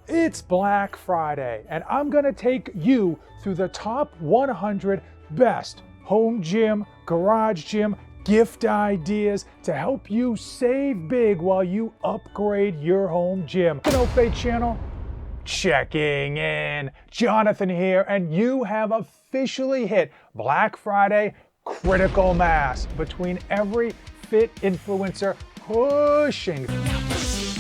It's Black Friday, and I'm gonna take you through the top 100 best home gym, garage gym, gift ideas to help you save big while you upgrade your home gym. Fay channel, checking in. Jonathan here, and you have officially hit Black Friday critical mass between every fit influencer pushing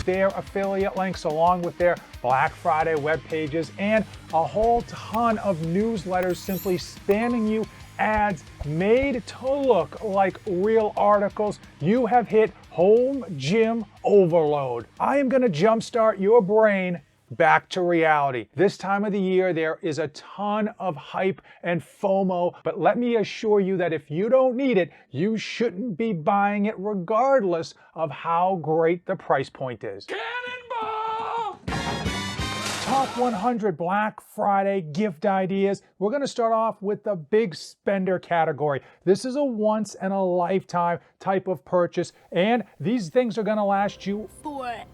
their affiliate links along with their Black Friday web pages and a whole ton of newsletters simply spamming you ads made to look like real articles. You have hit home gym overload. I am going to jumpstart your brain back to reality. This time of the year, there is a ton of hype and FOMO, but let me assure you that if you don't need it, you shouldn't be buying it regardless of how great the price point is. Cannonball! Top 100 Black Friday gift ideas. We're going to start off with the big spender category. This is a once in a lifetime type of purchase, and these things are going to last you forever.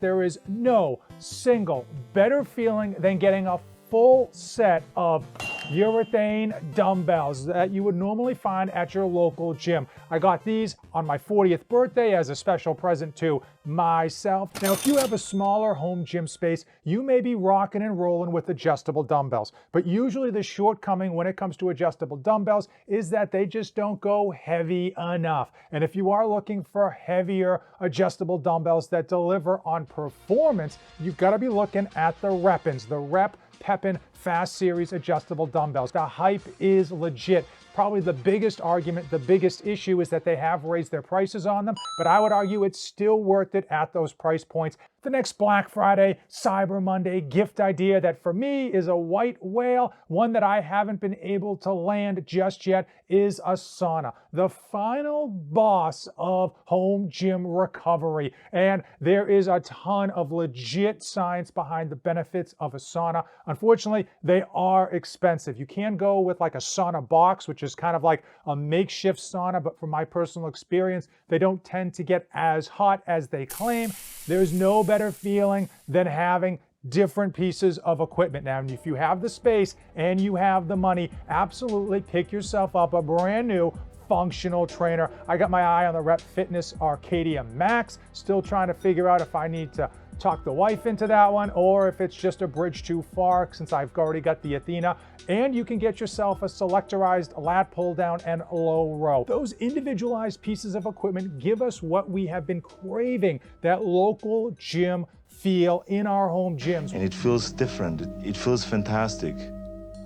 There is no single better feeling than getting a full set of urethane dumbbells that you would normally find at your local gym. I got these on my 40th birthday as a special present to myself. Now, if you have a smaller home gym space, you may be rocking and rolling with adjustable dumbbells. But usually the shortcoming when it comes to adjustable dumbbells is that they just don't go heavy enough. And if you are looking for heavier adjustable dumbbells that deliver on performance, you've got to be looking at the Repins, the Rep Pepin Fast Series adjustable dumbbells. The hype is legit. Probably the biggest argument, the biggest issue is that they have raised their prices on them, but I would argue it's still worth it at those price points. The next Black Friday, Cyber Monday gift idea that for me is a white whale, one that I haven't been able to land just yet, is a sauna. The final boss of home gym recovery. And there is a ton of legit science behind the benefits of a sauna. Unfortunately, they are expensive. You can go with like a sauna box, which is kind of like a makeshift sauna, but from my personal experience, they don't tend to get as hot as they claim. There's no better feeling than having different pieces of equipment. Now, if you have the space and you have the money, absolutely pick yourself up a brand new functional trainer. I got my eye on the Rep Fitness Arcadia Max, still trying to figure out if I need to talk the wife into that one or if it's just a bridge too far since I've already got the Athena. And you can get yourself a selectorized lat pull down and low row. Those individualized pieces of equipment give us what we have been craving, that local gym feel in our home gyms. And it feels different. It feels fantastic.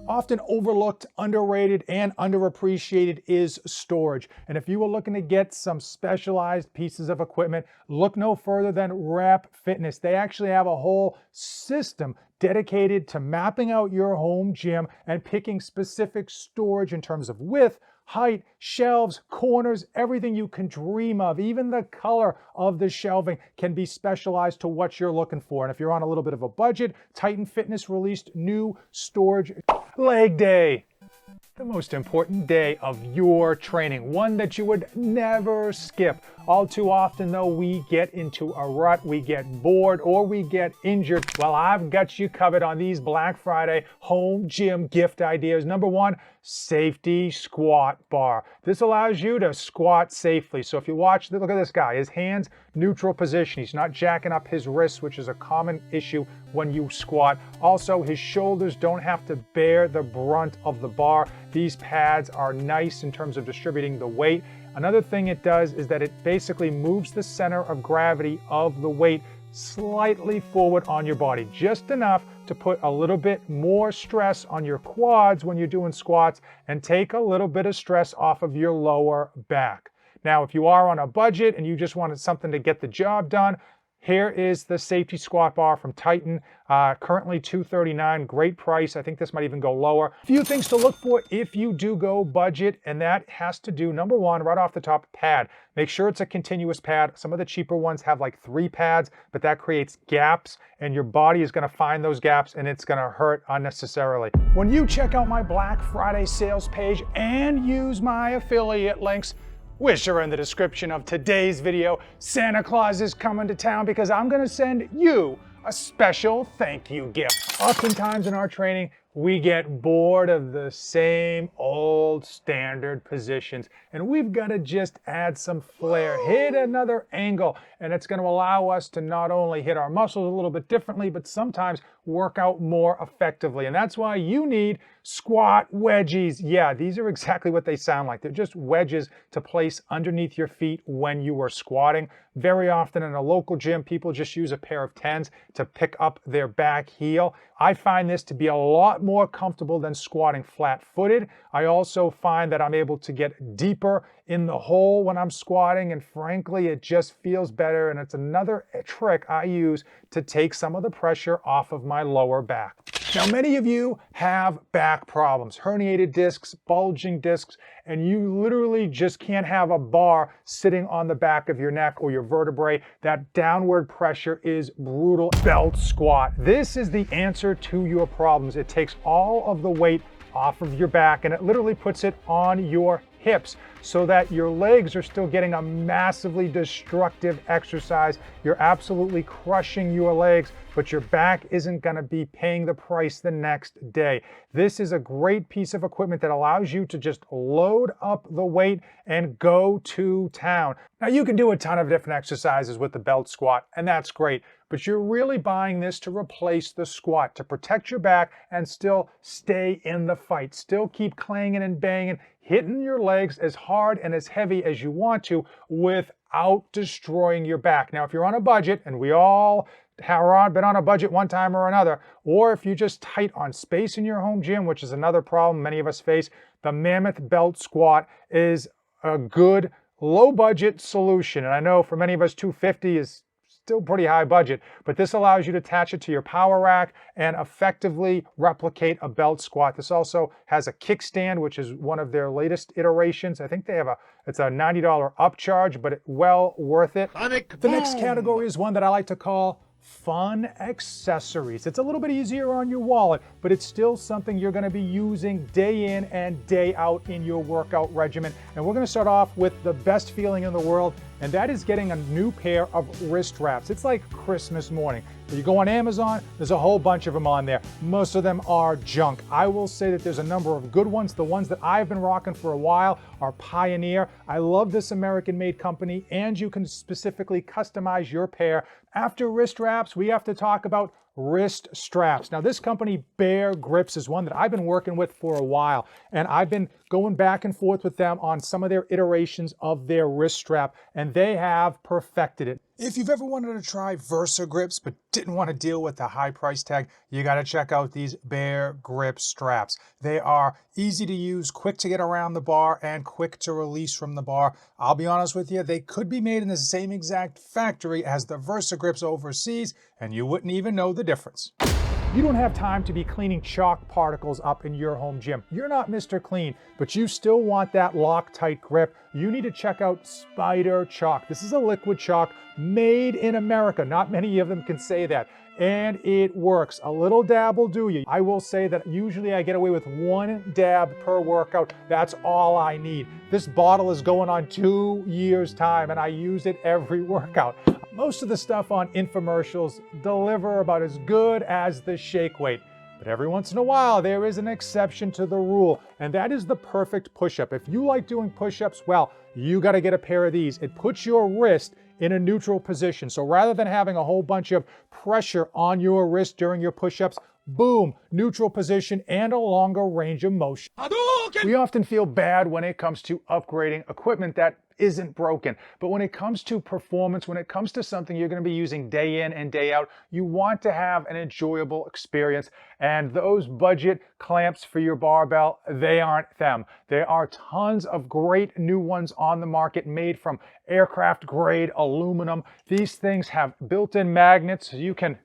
Often overlooked, underrated, and underappreciated is storage. And if you were looking to get some specialized pieces of equipment, look no further than Rep Fitness. They actually have a whole system dedicated to mapping out your home gym and picking specific storage in terms of width, height, shelves, corners, everything you can dream of. Even the color of the shelving can be specialized to what you're looking for. And if you're on a little bit of a budget, Titan Fitness released new storage. Leg day. The most important day of your training, one that you would never skip. All too often though, we get into a rut, we get bored, or we get injured. Well, I've got you covered on these Black Friday home gym gift ideas. Number one, safety squat bar. This allows you to squat safely. So if you watch, look at this guy, his hands neutral position. He's not jacking up his wrists, which is a common issue when you squat. Also, his shoulders don't have to bear the brunt of the bar. These pads are nice in terms of distributing the weight. Another thing it does is that it basically moves the center of gravity of the weight slightly forward on your body, just enough to put a little bit more stress on your quads when you're doing squats and take a little bit of stress off of your lower back. Now, if you are on a budget and you just wanted something to get the job done, here is the safety squat bar from Titan, currently $239, great price. I think this might even go lower. A few things to look for if you do go budget, and that has to do, number one, right off the top, pad. Make sure it's a continuous pad. Some of the cheaper ones have like 3 pads, but that creates gaps, and your body is gonna find those gaps and it's gonna hurt unnecessarily. When you check out my Black Friday sales page and use my affiliate links, which are in the description of today's video, Santa Claus is coming to town because I'm gonna send you a special thank you gift. Oftentimes in our training, we get bored of the same old standard positions, and we've got to just add some flair, hit another angle, and it's going to allow us to not only hit our muscles a little bit differently, but sometimes work out more effectively. And that's why you need squat wedgies. Yeah, these are exactly what they sound like. They're just wedges to place underneath your feet when you are squatting. Very often in a local gym, people just use a pair of 10s to pick up their back heel. I find this to be a lot more comfortable than squatting flat-footed. I also find that I'm able to get deeper in the hole when I'm squatting, and frankly, it just feels better, and it's another trick I use to take some of the pressure off of my lower back. Now, many of you have back problems, herniated discs, bulging discs, and you literally just can't have a bar sitting on the back of your neck or your vertebrae. That downward pressure is brutal. Belt squat. This is the answer to your problems. It takes all of the weight off of your back and it literally puts it on your hips so that your legs are still getting a massively destructive exercise. You're absolutely crushing your legs, but your back isn't going to be paying the price the next day. This is a great piece of equipment that allows you to just load up the weight and go to town. Now, you can do a ton of different exercises with the belt squat, and that's great, but you're really buying this to replace the squat, to protect your back and still stay in the fight, still keep clanging and banging, hitting your legs as hard and as heavy as you want to without destroying your back. Now, if you're on a budget, and we all have been on a budget one time or another, or if you're just tight on space in your home gym, which is another problem many of us face, the Mammoth Belt Squat is a good low budget solution. And I know for many of us, 250 is still pretty high budget, but this allows you to attach it to your power rack and effectively replicate a belt squat. This also has a kickstand, which is one of their latest iterations. I think they have it's a $90 upcharge, but well worth it. The next category is one that I like to call fun accessories. It's a little bit easier on your wallet, but it's still something you're going to be using day in and day out in your workout regimen. And we're going to start off with the best feeling in the world, and that is getting a new pair of wrist wraps. It's like Christmas morning. You go on Amazon, there's a whole bunch of them on there. Most of them are junk. I will say that there's a number of good ones. The ones that I've been rocking for a while are Pioneer. I love this American-made company, and you can specifically customize your pair. After wrist wraps, we have to talk about wrist straps. Now, this company, Bear Grips, is one that I've been working with for a while, and I've been going back and forth with them on some of their iterations of their wrist strap, and they have perfected it. If you've ever wanted to try Versa grips but didn't want to deal with the high price tag, you got to check out these Bear Grip straps. They are easy to use, quick to get around the bar, and quick to release from the bar. I'll be honest with you, they could be made in the same exact factory as the Versa grips overseas, and you wouldn't even know the difference. You don't have time to be cleaning chalk particles up in your home gym. You're not Mr. Clean, but you still want that Loctite grip. You need to check out Spider Chalk. This is a liquid chalk made in America. Not many of them can say that. And it works. A little dab will do you. I will say that usually I get away with one dab per workout. That's all I need. This bottle is going on 2 years' time, and I use it every workout. Most of the stuff on infomercials deliver about as good as the shake weight. But every once in a while, there is an exception to the rule, and that is the perfect push-up. If you like doing push-ups, well, you got to get a pair of these. It puts your wrist in a neutral position. So rather than having a whole bunch of pressure on your wrist during your push-ups, boom, neutral position and a longer range of motion. We often feel bad when it comes to upgrading equipment that isn't broken. But when it comes to performance, when it comes to something you're going to be using day in and day out, you want to have an enjoyable experience. And those budget clamps for your barbell, they aren't them. There are tons of great new ones on the market made from aircraft grade aluminum. These things have built-in magnets so you can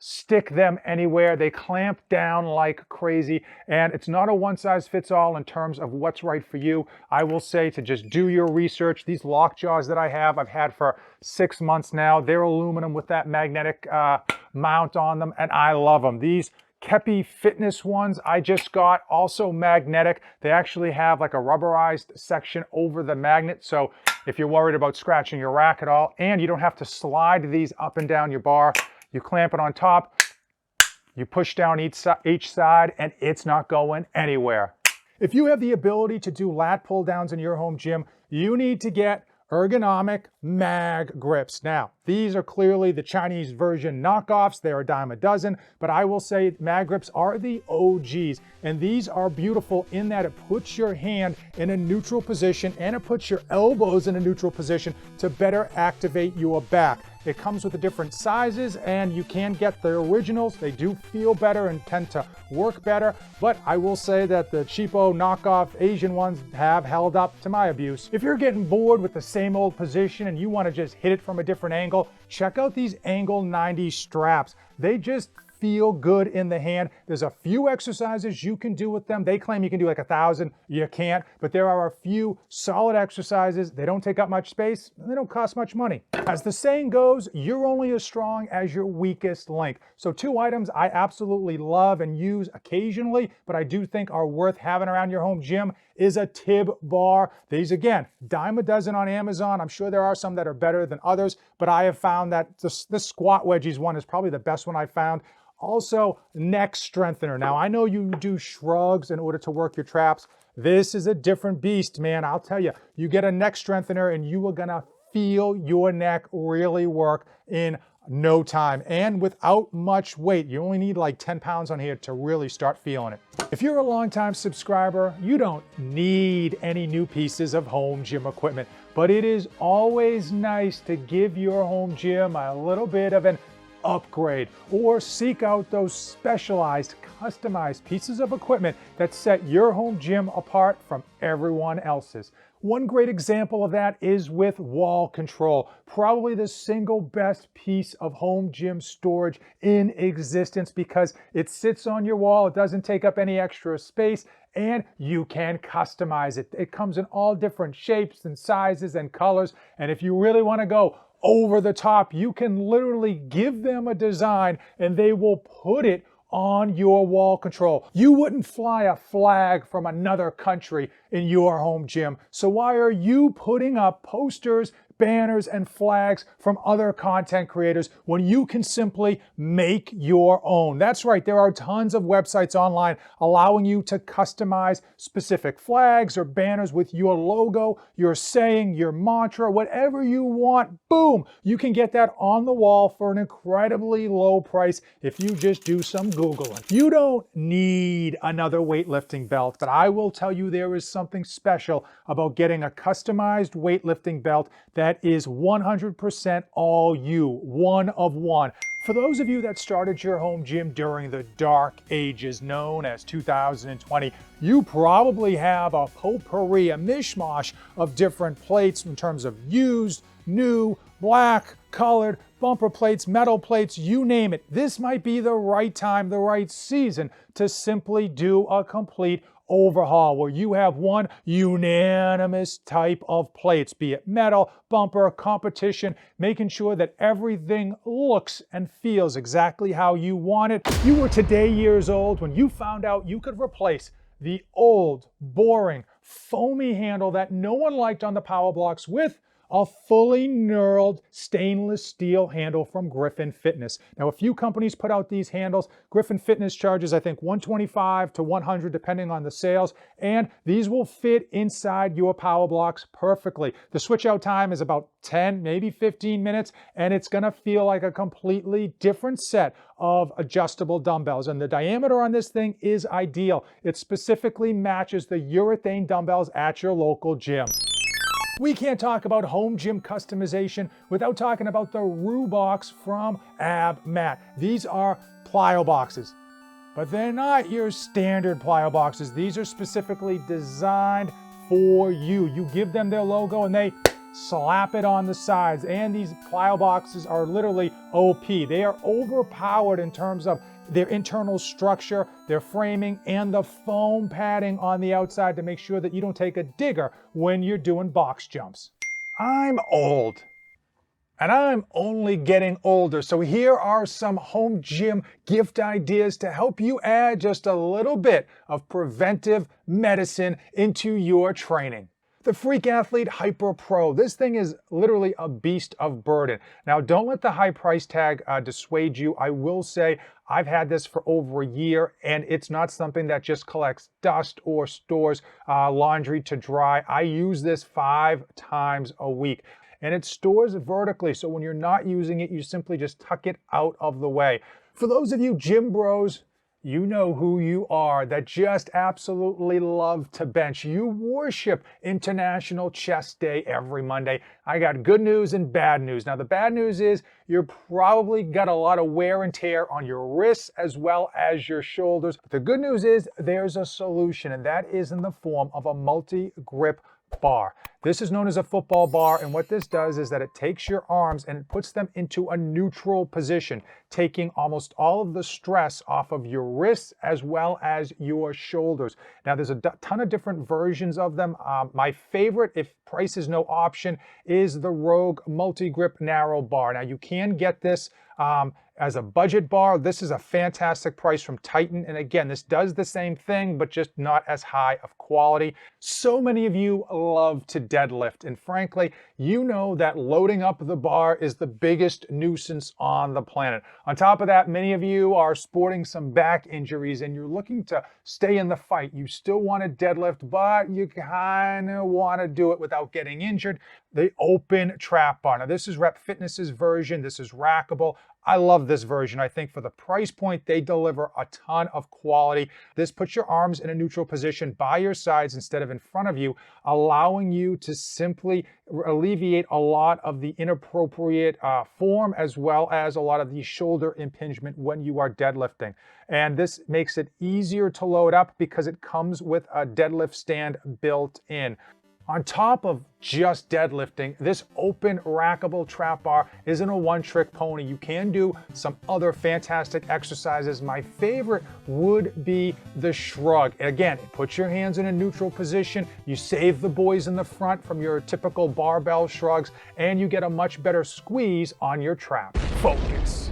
stick them anywhere. They clamp down like crazy, and it's not a one-size-fits-all in terms of what's right for you. I will say to just do your research. These lock jaws that I've had for 6 months now. They're aluminum with that magnetic mount on them, and I love them. These Kepi Fitness ones I just got, also magnetic. They actually have like a rubberized section over the magnet, so if you're worried about scratching your rack at all, and you don't have to slide these up and down your bar, You clamp it on top, you push down each side, and it's not going anywhere. If you have the ability to do lat pull downs in your home gym, you need to get ergonomic mag grips. Now, these are clearly the Chinese version knockoffs. They're a dime a dozen, but I will say mag grips are the OGs. And these are beautiful in that it puts your hand in a neutral position and it puts your elbows in a neutral position to better activate your back. It comes with the different sizes and you can get the originals. They do feel better and tend to work better, but I will say that the cheapo knockoff Asian ones have held up to my abuse. If you're getting bored with the same old position and you want to just hit it from a different angle, check out these Angle 90 straps. They just feel good in the hand. There's a few exercises you can do with them. They claim you can do like 1,000. You can't, but there are a few solid exercises. They don't take up much space and they don't cost much money. As the saying goes, you're only as strong as your weakest link. So 2 items I absolutely love and use occasionally, but I do think are worth having around your home gym is a tib bar. These, again, dime a dozen on Amazon. I'm sure there are some that are better than others, but I have found that the squat wedgies one is probably the best one I've found. Also, neck strengthener. Now, I know you do shrugs in order to work your traps. This is a different beast, man. I'll tell you, you get a neck strengthener and you are gonna feel your neck really work in no time and without much weight. You only need like 10 pounds on here to really start feeling it. If you're a longtime subscriber, you don't need any new pieces of home gym equipment, but it is always nice to give your home gym a little bit of an upgrade or seek out those specialized, customized pieces of equipment that set your home gym apart from everyone else's. One great example of that is with wall control, probably the single best piece of home gym storage in existence because it sits on your wall, it doesn't take up any extra space, and you can customize it. It comes in all different shapes and sizes and colors, and if you really want to go over the top, you can literally give them a design and they will put it on your wall control. You wouldn't fly a flag from another country in your home gym, so why are you putting up posters, banners, and flags from other content creators when you can simply make your own? That's right, there are tons of websites online allowing you to customize specific flags or banners with your logo, your saying, your mantra, whatever you want. Boom! You can get that on the wall for an incredibly low price if you just do some Googling. You don't need another weightlifting belt, but I will tell you there is something special about getting a customized weightlifting belt that is 100% all you, one of one. For those of you that started your home gym during the dark ages known as 2020, you probably have a potpourri, a mishmash of different plates in terms of used, new, black, colored, bumper plates, metal plates, you name it. This might be the right time, the right season to simply do a complete overhaul where you have one unanimous type of plates, be it metal, bumper, competition, making sure that everything looks and feels exactly how you want it. You were today years old when you found out you could replace the old, boring, foamy handle that no one liked on the power blocks with a fully knurled stainless steel handle from Griffin Fitness. Now, a few companies put out these handles. Griffin Fitness charges, I think, $125 to $100 depending on the sales, and these will fit inside your power blocks perfectly. The switch out time is about 10, maybe 15 minutes, and it's gonna feel like a completely different set of adjustable dumbbells. And the diameter on this thing is ideal. It specifically matches the urethane dumbbells at your local gym. We can't talk about home gym customization without talking about the Rubox from AbMat. These are plyo boxes, but they're not your standard plyo boxes. These are specifically designed for you. You give them their logo and they slap it on the sides. And these plyo boxes are literally OP. They are overpowered in terms of their internal structure, their framing, and the foam padding on the outside to make sure that you don't take a digger when you're doing box jumps. I'm old, and I'm only getting older, so here are some home gym gift ideas to help you add just a little bit of preventive medicine into your training. The Freak Athlete Hyper Pro. This thing is literally a beast of burden. Now, don't let the high price tag dissuade you. I will say I've had this for over a year, and it's not something that just collects dust or stores laundry to dry. I use this 5 times a week. And it stores vertically, so when you're not using it, you simply just tuck it out of the way. For those of you gym bros, you know who you are, that just absolutely love to bench. You worship International Chest Day every Monday. I got good news and bad news. Now, the bad news is you're probably got a lot of wear and tear on your wrists as well as your shoulders. But the good news is there's a solution, and that is in the form of a multi-grip bar. This is known as a football bar, and what this does is that it takes your arms and it puts them into a neutral position, taking almost all of the stress off of your wrists as well as your shoulders. Now, there's a ton of different versions of them. My favorite, if price is no option, is the Rogue Multi-Grip Narrow Bar. Now, you can get this as a budget bar. This is a fantastic price from Titan. And again, this does the same thing, but just not as high of quality. So many of you love to deadlift. And frankly, you know that loading up the bar is the biggest nuisance on the planet. On top of that, many of you are sporting some back injuries and you're looking to stay in the fight. You still want to deadlift, but you kind of want to do it without getting injured. The open trap bar. Now, this is Rep Fitness's version. This is rackable. I love this version. I think for the price point, they deliver a ton of quality. This puts your arms in a neutral position by your sides instead of in front of you, allowing you to simply alleviate a lot of the inappropriate form as well as a lot of the shoulder impingement when you are deadlifting. And this makes it easier to load up because it comes with a deadlift stand built in. On top of just deadlifting, this open rackable trap bar isn't a one-trick pony. You can do some other fantastic exercises. My favorite would be the shrug. Again, it puts your hands in a neutral position. You save the boys in the front from your typical barbell shrugs, and you get a much better squeeze on your trap. Focus.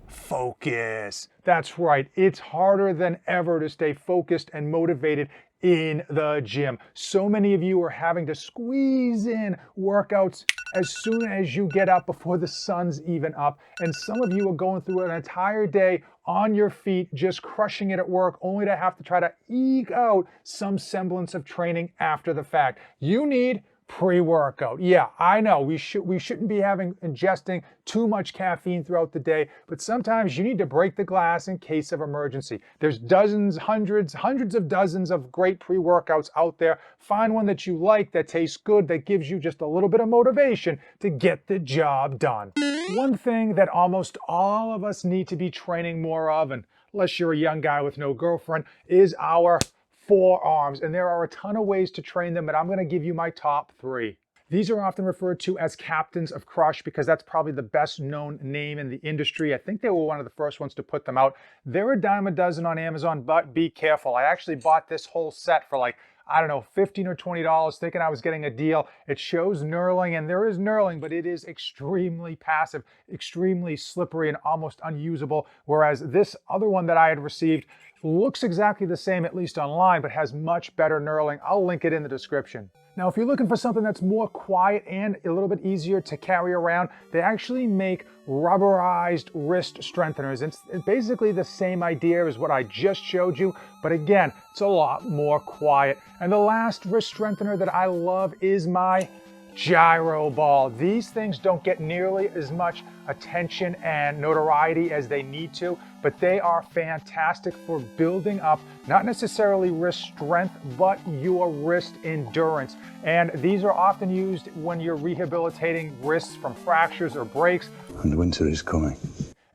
Focus. That's right. It's harder than ever to stay focused and motivated in the gym. So many of you are having to squeeze in workouts as soon as you get up before the sun's even up. And some of you are going through an entire day on your feet, just crushing it at work, only to have to try to eke out some semblance of training after the fact. You need pre-workout. Yeah, I know we shouldn't be ingesting too much caffeine throughout the day, but sometimes you need to break the glass in case of emergency. There's dozens, hundreds of dozens of great pre-workouts out there. Find one that you like, that tastes good, that gives you just a little bit of motivation to get the job done. One thing that almost all of us need to be training more of, and unless you're a young guy with no girlfriend, is our forearms, and there are a ton of ways to train them, but I'm going to give you my top 3. These are often referred to as captains of crush because that's probably the best known name in the industry. I think they were one of the first ones to put them out. They're a dime a dozen on Amazon, but be careful. I actually bought this whole set for like, I don't know, $15 or $20, thinking I was getting a deal. It shows knurling, and there is knurling, but it is extremely passive, extremely slippery, and almost unusable, whereas this other one that I had received looks exactly the same, at least online, but has much better knurling. I'll link it in the description. Now, if you're looking for something that's more quiet and a little bit easier to carry around, they actually make rubberized wrist strengtheners. It's basically the same idea as what I just showed you, but again, it's a lot more quiet. And the last wrist strengthener that I love is my gyro ball. These things don't get nearly as much attention and notoriety as they need to, but they are fantastic for building up not necessarily wrist strength, but your wrist endurance. And these are often used when you're rehabilitating wrists from fractures or breaks. And winter is coming.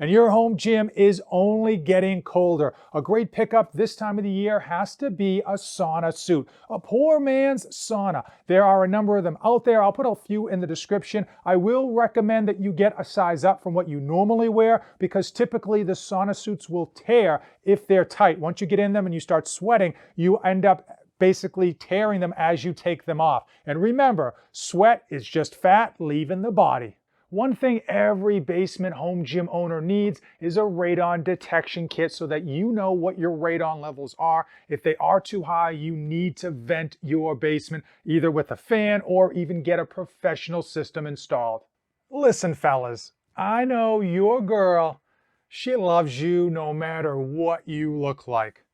And your home gym is only getting colder. A great pickup this time of the year has to be a sauna suit, a poor man's sauna. There are a number of them out there. I'll put a few in the description. I will recommend that you get a size up from what you normally wear because typically the sauna suits will tear if they're tight. Once you get in them and you start sweating, you end up basically tearing them as you take them off. And remember, sweat is just fat leaving the body. One thing every basement home gym owner needs is a radon detection kit so that you know what your radon levels are. If they are too high, you need to vent your basement either with a fan or even get a professional system installed. Listen, fellas, I know your girl, she loves you no matter what you look like.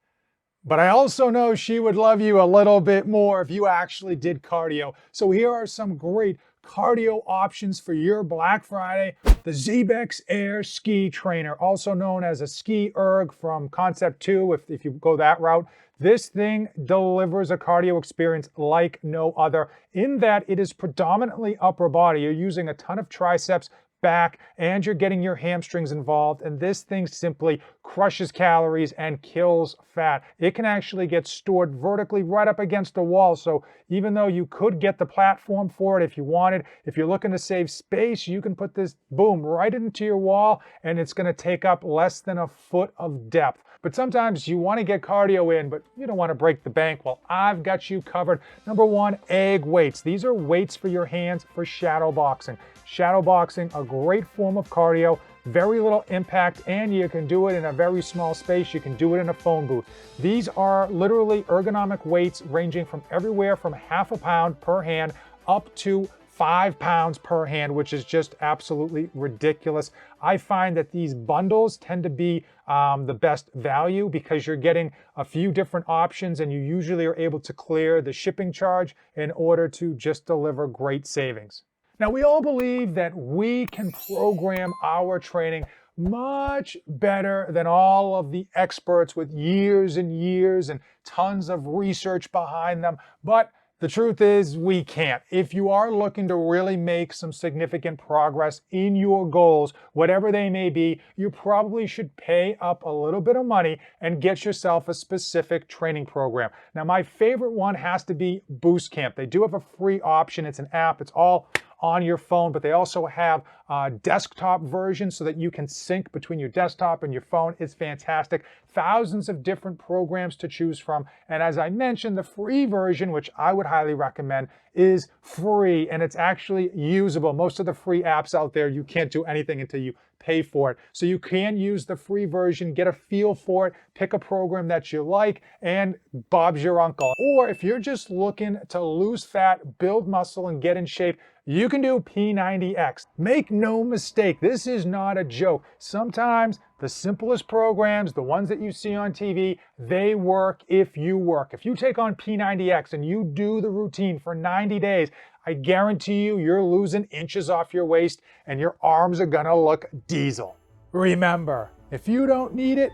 But I also know she would love you a little bit more if you actually did cardio. So here are some great cardio options for your Black Friday. The Zebex Air Ski Trainer, also known as a ski erg from Concept 2, if you go that route. This thing delivers a cardio experience like no other in that it is predominantly upper body. You're using a ton of triceps, back, and you're getting your hamstrings involved, and this thing simply crushes calories and kills fat. It can actually get stored vertically right up against the wall, so even though you could get the platform for it if you wanted, if you're looking to save space, you can put this, boom, right into your wall, and it's going to take up less than a foot of depth. But sometimes you want to get cardio in, but you don't want to break the bank. Well, I've got you covered. Number one, egg weights. These are weights for your hands for shadow boxing. Shadow boxing, a great form of cardio, very little impact, and you can do it in a very small space. You can do it in a phone booth. These are literally ergonomic weights ranging from everywhere from half a pound per hand up to 5 pounds per hand, which is just absolutely ridiculous. I find that these bundles tend to be the best value because you're getting a few different options and you usually are able to clear the shipping charge in order to just deliver great savings. Now, we all believe that we can program our training much better than all of the experts with years and years and tons of research behind them, but the truth is we can't. If you are looking to really make some significant progress in your goals, whatever they may be, you probably should pay up a little bit of money and get yourself a specific training program. Now, my favorite one has to be Boost Camp. They do have a free option. It's an app. It's all on your phone, but they also have a desktop version so that you can sync between your desktop and your phone. It's fantastic. Thousands of different programs to choose from. And as I mentioned, the free version, which I would highly recommend, is free and it's actually usable. Most of the free apps out there, you can't do anything until you pay for it. So you can use the free version, get a feel for it, pick a program that you like, and Bob's your uncle. Or if you're just looking to lose fat, build muscle, and get in shape, you can do P90X. Make no mistake, this is not a joke. Sometimes the simplest programs, the ones that you see on TV, they work if you work. If you take on P90X and you do the routine for 90 days, I guarantee you, you're losing inches off your waist and your arms are gonna look diesel. Remember, if you don't need it,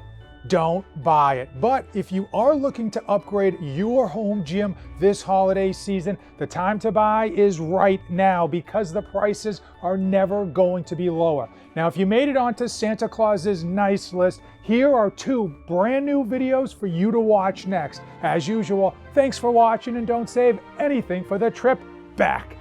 don't buy it. But if you are looking to upgrade your home gym this holiday season, the time to buy is right now because the prices are never going to be lower. Now, if you made it onto Santa Claus's nice list, here are 2 brand new videos for you to watch next. As usual, thanks for watching and don't save anything for the trip back